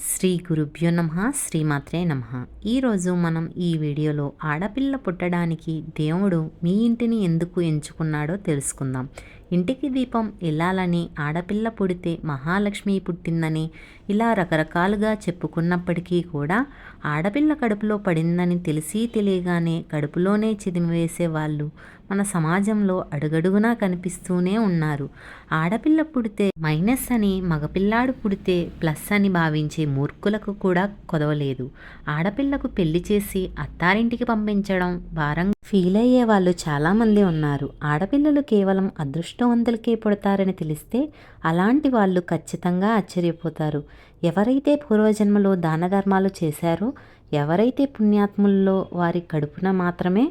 శ్రీ గురుభ్యో నమః శ్రీమాత్రే నమః. ఈరోజు మనం ఈ వీడియోలో ఆడపిల్ల పుట్టడానికి దేవుడు మీ ఇంటిని ఎందుకు ఎంచుకున్నాడో తెలుసుకుందాం. ఇంటికి దీపం ఇల్లాలని, ఆడపిల్ల పుడితే మహాలక్ష్మి పుట్టిందని ఇలా రకరకాలుగా చెప్పుకున్నప్పటికీ కూడా ఆడపిల్ల కడుపులో పడిందని తెలిసి తెలియగానే కడుపులోనే చిదిమివేసే వాళ్ళు మన సమాజంలో అడుగడుగునా కనిపిస్తూనే ఉన్నారు. ఆడపిల్ల పుడితే మైనస్ అని, మగపిల్లాడు పుడితే ప్లస్ అని భావించే మూర్ఖులకు కూడా కొదవలేదు. ఆడపిల్లకు పెళ్లి చేసి అత్తారింటికి పంపించడం భారం ఫీల్ అయ్యే వాళ్ళు చాలామంది ఉన్నారు. ఆడపిల్లలు కేవలం అదృష్టవంతులకే పుడతారని తెలిస్తే అలాంటి వాళ్ళు ఖచ్చితంగా ఆశ్చర్యపోతారు. ఎవరైతే పూర్వజన్మలో దాన ధర్మాలు చేశారో, ఎవరైతే పుణ్యాత్ముల్లో వారి కడుపున మాత్రమే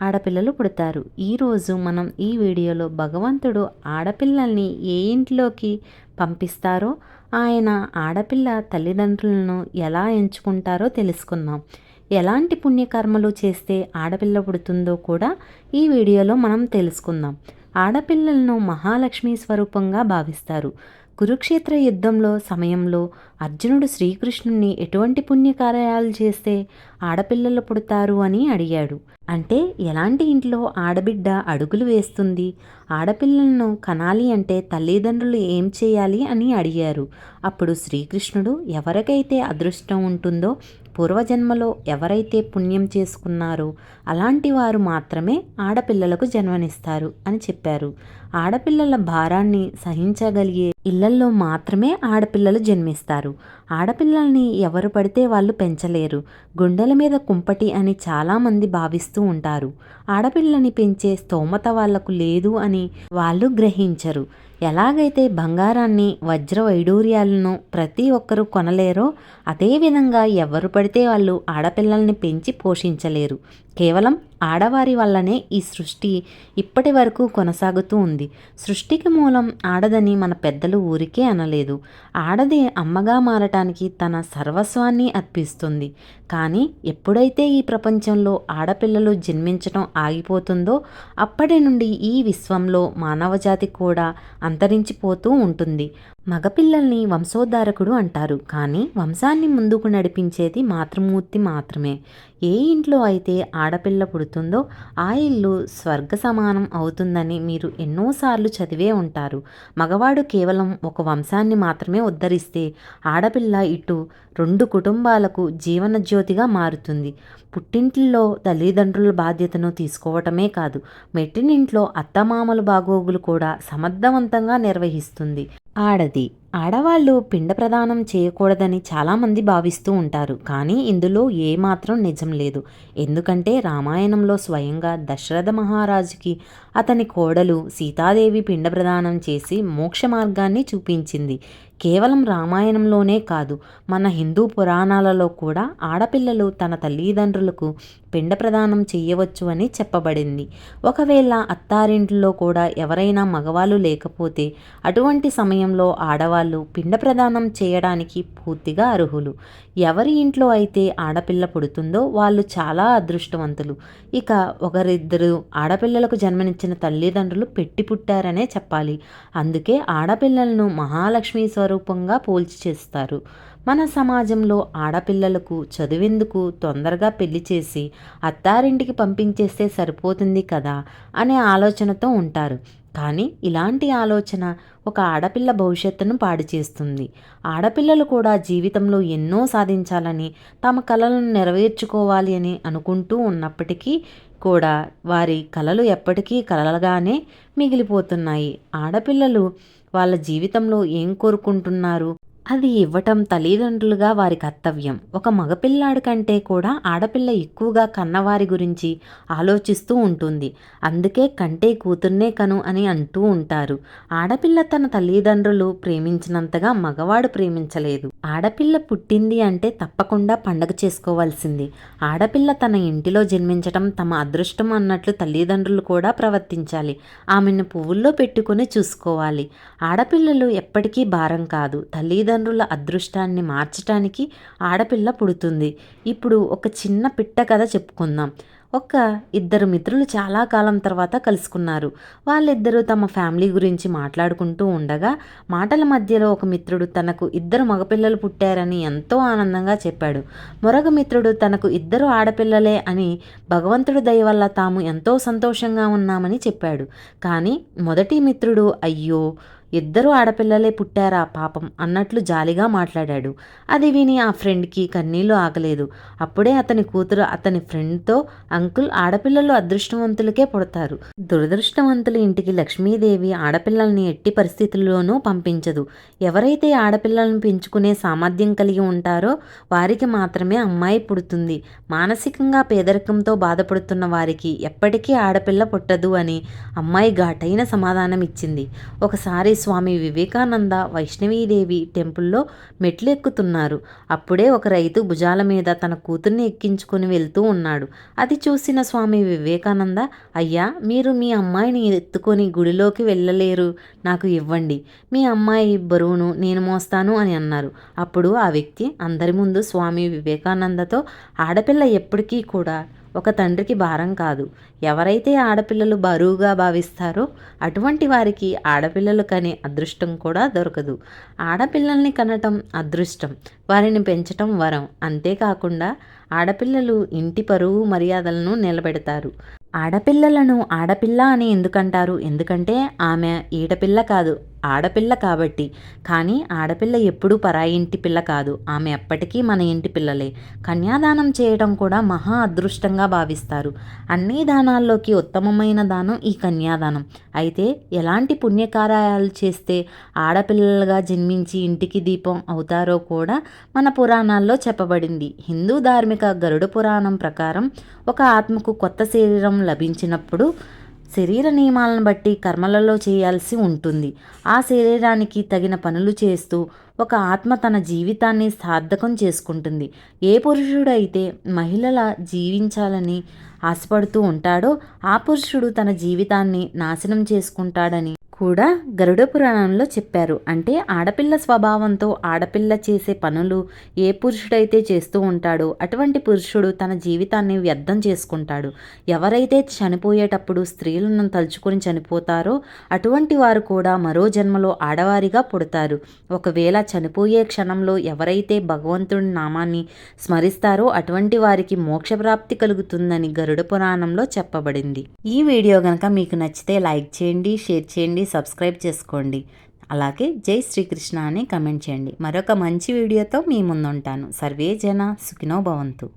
ఆడపిల్లలు పుడతారు. ఈరోజు మనం ఈ వీడియోలో భగవంతుడు ఆడపిల్లల్ని ఏ ఇంట్లోకి పంపిస్తారో, ఆయన ఆడపిల్ల తల్లిదండ్రులను ఎలా ఎంచుకుంటారో తెలుసుకుందాం. ఎలాంటి పుణ్యకర్మలు చేస్తే ఆడపిల్ల పుడుతుందో కూడా ఈ వీడియోలో మనం తెలుసుకుందాం. ఆడపిల్లలను మహాలక్ష్మి స్వరూపంగా భావిస్తారు. కురుక్షేత్ర యుద్ధంలో సమయంలో అర్జునుడు శ్రీకృష్ణుని ఎటువంటి పుణ్యకార్యాలు చేస్తే ఆడపిల్లలు పుడతారు అని అడిగాడు. అంటే ఎలాంటి ఇంట్లో ఆడబిడ్డ అడుగులు వేస్తుంది, ఆడపిల్లలను కనాలి అంటే తల్లిదండ్రులు ఏం చేయాలి అని అడిగారు. అప్పుడు శ్రీకృష్ణుడు ఎవరికైతే అదృష్టం ఉంటుందో, పూర్వజన్మలో ఎవరైతే పుణ్యం చేసుకున్నారో అలాంటి వారు మాత్రమే ఆడపిల్లలకు జన్మనిస్తారు అని చెప్పారు. ఆడపిల్లల భారాన్ని సహించగలిగే ఇళ్లల్లో మాత్రమే ఆడపిల్లలు జన్మిస్తారు. ఆడపిల్లల్ని ఎవరు పడితే వాళ్ళు పెంచలేరు. గుండెల మీద కుంపటి అని చాలామంది భావిస్తూ ఉంటారు. ఆడపిల్లని పెంచే స్తోమత వాళ్లకు లేదు అని వాళ్ళు గ్రహించరు. ఎలాగైతే బంగారాన్ని, వజ్ర వైడూర్యాలను ప్రతి ఒక్కరూ కొనలేరో, అదేవిధంగా ఎవరు పడితే వాళ్ళు ఆడపిల్లల్ని పెంచి పోషించలేరు. కేవలం ఆడవారి వల్లనే ఈ సృష్టి ఇప్పటి వరకు కొనసాగుతూ ఉంది. సృష్టికి మూలం ఆడదని మన పెద్దలు ఊరికే అనలేదు. ఆడదే అమ్మగా మారటానికి తన సర్వస్వాన్ని అర్పిస్తుంది. కానీ ఎప్పుడైతే ఈ ప్రపంచంలో ఆడపిల్లలు జన్మించడం ఆగిపోతుందో అప్పటి నుండి ఈ విశ్వంలో మానవజాతి కూడా అంతరించిపోతూ ఉంటుంది. మగపిల్లల్ని వంశోద్ధారకుడు అంటారు, కానీ వంశాన్ని ముందుకు నడిపించేది మాతృమూర్తి మాత్రమే. ఏ ఇంట్లో అయితే ఆడపిల్ల పుడుతుందో ఆ ఇల్లు స్వర్గ సమానం అవుతుందని మీరు ఎన్నోసార్లు చదివే ఉంటారు. మగవాడు కేవలం ఒక వంశాన్ని మాత్రమే ఉద్ధరిస్తే ఆడపిల్ల ఇటు 2 కుటుంబాలకు జీవన జ్యోతిగా మారుతుంది. పుట్టింట్లో తల్లిదండ్రుల బాధ్యతను తీసుకోవటమే కాదు, మెట్టినింట్లో అత్తమామల బాగోగులు కూడా సమర్థవంతంగా నిర్వహిస్తుంది ఆడది. ఆడవాళ్ళు పిండ ప్రదానం చేయకూడదని చాలామంది భావిస్తూ ఉంటారు, కానీ ఇందులో ఏమాత్రం నిజం లేదు. ఎందుకంటే రామాయణంలో స్వయంగా దశరథ మహారాజుకి అతని కోడలు సీతాదేవి పిండ ప్రదానం చేసి మోక్ష మార్గాన్ని చూపించింది. కేవలం రామాయణంలోనే కాదు, మన హిందూ పురాణాలలో కూడా ఆడపిల్లలు తన తల్లిదండ్రులకు పిండ ప్రదానం చేయవచ్చు అని చెప్పబడింది. ఒకవేళ అత్తారింట్లో కూడా ఎవరైనా మగవాళ్ళు లేకపోతే అటువంటి సమయంలో ఆడవాళ్ళు పిండ ప్రదానం చేయడానికి పూర్తిగా అర్హులు. ఎవరి ఇంట్లో అయితే ఆడపిల్ల పుడుతుందో వాళ్ళు చాలా అదృష్టవంతులు. ఇక ఒకరిద్దరు ఆడపిల్లలకు జన్మనిచ్చిన తల్లిదండ్రులు పెట్టి పుట్టారనే చెప్పాలి. అందుకే ఆడపిల్లలను మహాలక్ష్మి స్వరూపంగా పోల్చి చేస్తారు. మన సమాజంలో ఆడపిల్లలకు చదువెందుకు, తొందరగా పెళ్లి చేసి అత్తారింటికి పంపించేస్తే సరిపోతుంది కదా అనే ఆలోచనతో ఉంటారు. కానీ ఇలాంటి ఆలోచన ఒక ఆడపిల్ల భవిష్యత్తును పాడు చేస్తుంది. ఆడపిల్లలు కూడా జీవితంలో ఎన్నో సాధించాలని, తమ కలలను నెరవేర్చుకోవాలి అని అనుకుంటూ ఉన్నప్పటికీ కూడా వారి కలలు ఎప్పటికీ కలలుగానే మిగిలిపోతున్నాయి. ఆడపిల్లలు వాళ్ళ జీవితంలో ఏం కోరుకుంటున్నారు అది ఇవ్వటం తల్లిదండ్రులుగా వారి కర్తవ్యం. ఒక మగపిల్లాడి కంటే కూడా ఆడపిల్ల ఎక్కువగా కన్నవారి గురించి ఆలోచిస్తూ ఉంటుంది. అందుకే కంటే కూతుర్నే కను అని అంటూ ఉంటారు. ఆడపిల్ల తన తల్లిదండ్రులు ప్రేమించినంతగా మగవాడు ప్రేమించలేదు. ఆడపిల్ల పుట్టింది అంటే తప్పకుండా పండగ చేసుకోవాల్సింది. ఆడపిల్ల తన ఇంటిలో జన్మించటం తమ అదృష్టం అన్నట్లు తల్లిదండ్రులు కూడా ప్రవర్తించాలి. ఆమెను పువ్వుల్లో పెట్టుకుని చూసుకోవాలి. ఆడపిల్లలు ఎప్పటికీ భారం కాదు. తల్లిదండ్రుల అదృష్టాన్ని మార్చటానికి ఆడపిల్ల పుడుతుంది. ఇప్పుడు ఒక చిన్న పిట్ట కథ చెప్పుకుందాం. ఇద్దరు మిత్రులు చాలా కాలం తర్వాత కలుసుకున్నారు. వాళ్ళిద్దరూ తమ ఫ్యామిలీ గురించి మాట్లాడుకుంటూ ఉండగా మాటల మధ్యలో ఒక మిత్రుడు తనకు 2 మగపిల్లలు పుట్టారని ఎంతో ఆనందంగా చెప్పాడు. మరొక మిత్రుడు తనకు 2 ఆడపిల్లలే అని భగవంతుడి దయ వల్ల తాము ఎంతో సంతోషంగా ఉన్నామని చెప్పాడు. కానీ మొదటి మిత్రుడు అయ్యో 2 ఆడపిల్లలే పుట్టారా పాపం అన్నట్లు జాలిగా మాట్లాడాడు. అది విని ఆ ఫ్రెండ్కి కన్నీళ్లు ఆగలేదు. అప్పుడే అతని కూతురు అతని ఫ్రెండ్తో అంకుల్ ఆడపిల్లలు అదృష్టవంతులకే పుడతారు. దురదృష్టవంతుల ఇంటికి లక్ష్మీదేవి ఆడపిల్లల్ని ఎట్టి పరిస్థితుల్లోనూ పంపించదు. ఎవరైతే ఆడపిల్లలను పెంచుకునే సామర్థ్యం కలిగి ఉంటారో వారికి మాత్రమే అమ్మాయి పుడుతుంది. మానసికంగా పేదరికంతో బాధపడుతున్న వారికి ఎప్పటికీ ఆడపిల్ల పుట్టదు అని అమ్మాయి ఘాటైన సమాధానం ఇచ్చింది. ఒకసారి స్వామి వివేకానంద వైష్ణవీదేవి టెంపుల్లో మెట్లు ఎక్కుతున్నారు. అప్పుడే ఒక రైతు భుజాల మీద తన కూతుర్ని ఎక్కించుకొని వెళ్తూ ఉన్నాడు. అది చూసిన స్వామి వివేకానంద, అయ్యా మీరు మీ అమ్మాయిని ఎత్తుకొని గుడిలోకి వెళ్ళలేరు, నాకు ఇవ్వండి, మీ అమ్మాయి బరువును నేను మోస్తాను అని అన్నారు. అప్పుడు ఆ వ్యక్తి అందరి ముందు స్వామి వివేకానందతో, ఆడపిల్ల ఎప్పటికీ కూడా ఒక తండ్రికి భారం కాదు. ఎవరైతే ఆడపిల్లలు బరువుగా భావిస్తారో అటువంటి వారికి ఆడపిల్లలు కనే అదృష్టం కూడా దొరకదు. ఆడపిల్లల్ని కనటం అదృష్టం, వారిని పెంచటం వరం. అంతేకాకుండా ఆడపిల్లలు ఇంటి పరువు మర్యాదలను నిలబెడతారు. ఆడపిల్లలను ఆడపిల్ల అని ఎందుకంటారు? ఎందుకంటే ఆమె ఈడపిల్ల కాదు, ఆడపిల్ల కాబట్టి. కానీ ఆడపిల్ల ఎప్పుడూ పరాయి ఇంటి పిల్ల కాదు, ఆమె ఎప్పటికీ మన ఇంటి పిల్లలే. కన్యాదానం చేయడం కూడా మహా అదృష్టంగా భావిస్తారు. అన్ని దానాల్లోకి ఉత్తమమైన దానం ఈ కన్యాదానం. అయితే ఎలాంటి పుణ్యకార్యాలు చేస్తే ఆడపిల్లలుగా జన్మించి ఇంటికి దీపం అవుతారో కూడా మన పురాణాల్లో చెప్పబడింది. హిందూ ధార్మిక గరుడ పురాణం ప్రకారం ఒక ఆత్మకు కొత్త శరీరం లభించినప్పుడు శరీర నియమాలను బట్టి కర్మలలో చేయాల్సి ఉంటుంది. ఆ శరీరానికి తగిన పనులు చేస్తూ ఒక ఆత్మ తన జీవితాన్ని సార్థకం చేసుకుంటుంది. ఏ పురుషుడైతే మహిళల జీవించాలని ఆశపడుతూ ఉంటాడో ఆ పురుషుడు తన జీవితాన్ని నాశనం చేసుకుంటాడని కూడా గరుడ పురాణంలో చెప్పారు. అంటే ఆడపిల్ల స్వభావంతో ఆడపిల్ల చేసే పనులు ఏ పురుషుడైతే చేస్తూ ఉంటాడో అటువంటి పురుషుడు తన జీవితాన్ని వ్యర్థం చేసుకుంటాడు. ఎవరైతే చనిపోయేటప్పుడు స్త్రీలను తలుచుకొని చనిపోతారో అటువంటి వారు కూడా మరో జన్మలో ఆడవారిగా పుడతారు. ఒకవేళ చనిపోయే క్షణంలో ఎవరైతే భగవంతుడి నామాన్ని స్మరిస్తారో అటువంటి వారికి మోక్షప్రాప్తి కలుగుతుందని గరుడ పురాణంలో చెప్పబడింది. ఈ వీడియో కనుక మీకు నచ్చితే లైక్ చేయండి, షేర్ చేయండి, సబ్స్క్రైబ్ చేసుకోండి. అలాగే జై శ్రీకృష్ణ అని కమెంట్ చేయండి. మరొక మంచి వీడియోతో మీ ముందుంటాను. సర్వే జన సుఖినో భవంతు.